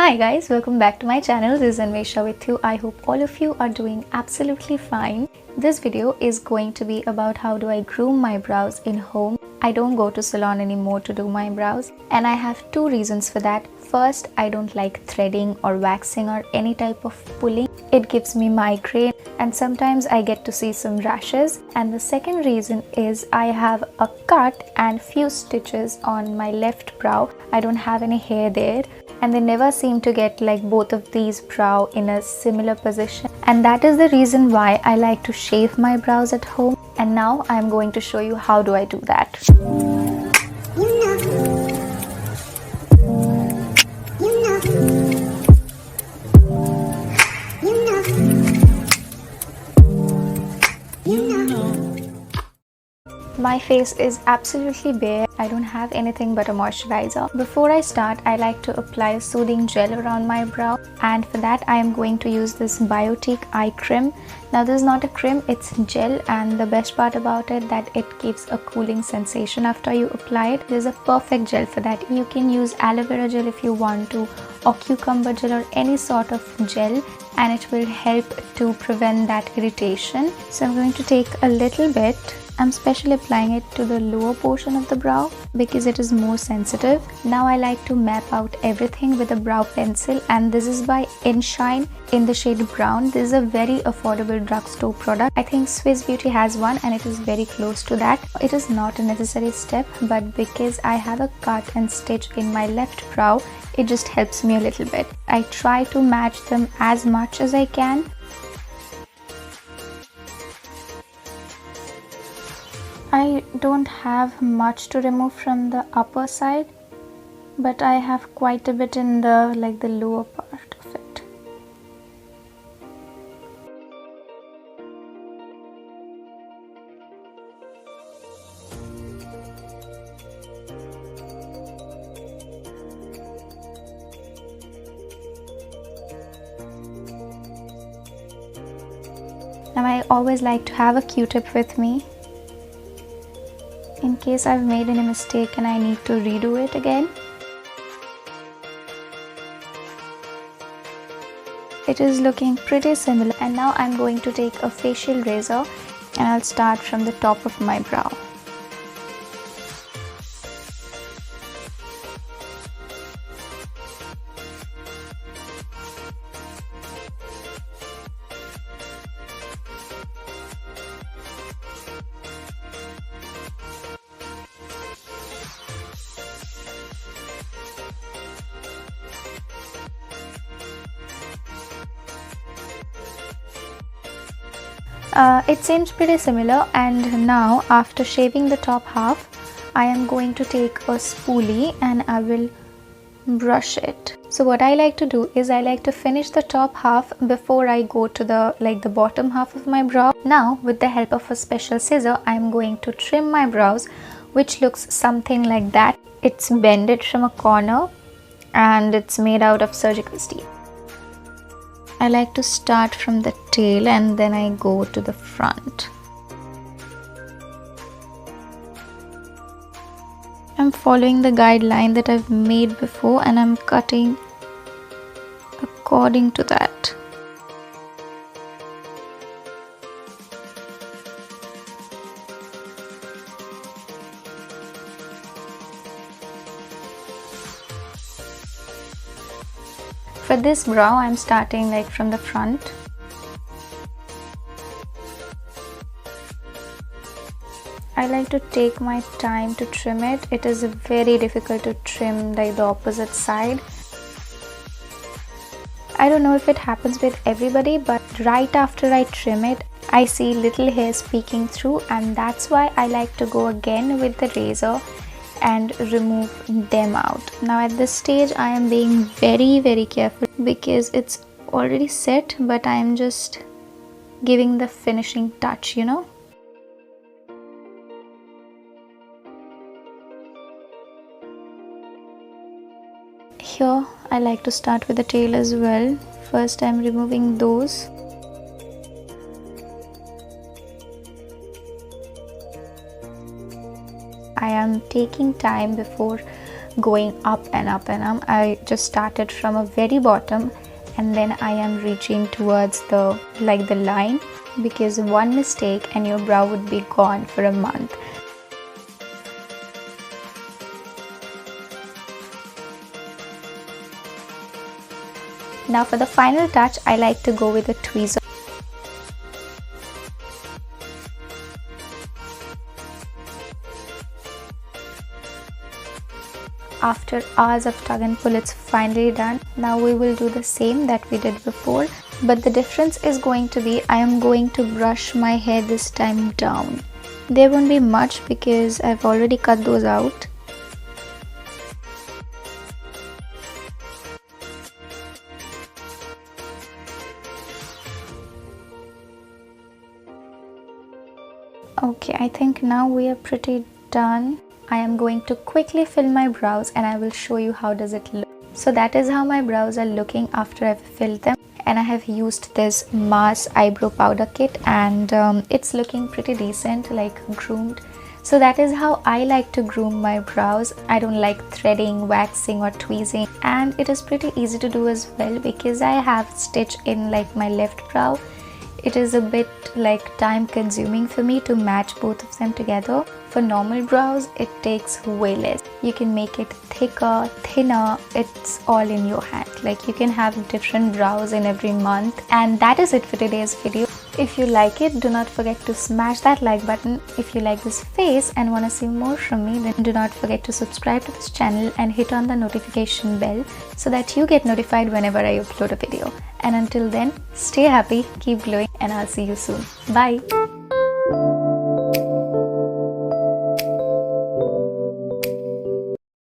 Hi guys, welcome back to my channel. This is Anvesha with you. I hope all of you are doing absolutely fine. This video is going to be about how do I groom my brows in home. I don't go to salon anymore to do my brows, and I have two reasons for that. First, I don't like threading or waxing or any type of pulling. It gives me migraine and sometimes I get to see some rashes. And the second reason is I have a cut and few stitches on my left brow. I don't have any hair there, and they never seem to get like both of these brow in a similar position, and that is the reason why I like to shave my brows at home. And now I'm going to show you how do I do that. My face is absolutely bare. I don't have anything but a moisturizer. Before I start, I like to apply a soothing gel around my brow, and for that I am going to use this Biotique eye cream. Now this is not a cream, it's gel, and the best part about it that it gives a cooling sensation after you apply it. There's a perfect gel for that. You can use aloe vera gel if you want to, or cucumber gel, or any sort of gel, and it will help to prevent that irritation. So I'm going to take a little bit. I'm specially applying it to the lower portion of the brow because it is more sensitive. Now I like to map out everything with a brow pencil, and this is by Inshine in the shade brown. This is a very affordable drugstore product. I think Swiss Beauty has one and it is very close to that. It is not a necessary step, but because I have a cut and stitch in my left brow, it just helps me a little bit. I try to match them as much as I can. I don't have much to remove from the upper side, but I have quite a bit in the lower part of it. Now I always like to have a Q-tip with me, in case I've made any mistake and I need to redo it again. It is looking pretty similar, and now I'm going to take a facial razor and I'll start from the top of my brow. It seems pretty similar, and now after shaving the top half, I am going to take a spoolie and I will brush it. So what I like to do is I like to finish the top half before I go to the bottom half of my brow. Now with the help of a special scissor, I am going to trim my brows, which looks something like that. It's bended from a corner and it's made out of surgical steel. I like to start from the tail and then I go to the front. I'm following the guideline that I've made before, and I'm cutting according to that. For this brow, I'm starting from the front. I like to take my time to trim it. It is very difficult to trim the opposite side. I don't know if it happens with everybody, but right after I trim it, I see little hairs peeking through, and that's why I like to go again with the razor and remove them out. Now at this stage I am being very careful because it's already set, but I am just giving the finishing touch, you know. Here I like to start with the tail as well. First I'm removing those. I am taking time before going up and up and up. I just started from a very bottom and then I am reaching towards the line, because one mistake and your brow would be gone for a month. Now for the final touch, I like to go with a tweezer. After hours of tug and pull, it's finally done. Now we will do the same that we did before, but the difference is going to be I am going to brush my hair this time down. There won't be much because I've already cut those out. Okay, I think now we are pretty done. I am going to quickly fill my brows and I will show you how does it look. So that is how my brows are looking after I've filled them, and I have used this Mars eyebrow powder kit, and it's looking pretty decent, like groomed. So that is how I like to groom my brows. I don't like threading, waxing or tweezing, and it is pretty easy to do as well because I have stitch in like my left brow. It is a bit like time consuming for me to match both of them together. For normal brows, it takes way less. You can make it thicker, thinner, it's all in your hand. Like you can have different brows in every month. And that is it for today's video. If you like it, do not forget to smash that like button. If you like this face and want to see more from me, then do not forget to subscribe to this channel and hit on the notification bell so that you get notified whenever I upload a video. And until then, stay happy, keep glowing, and I'll see you soon. Bye!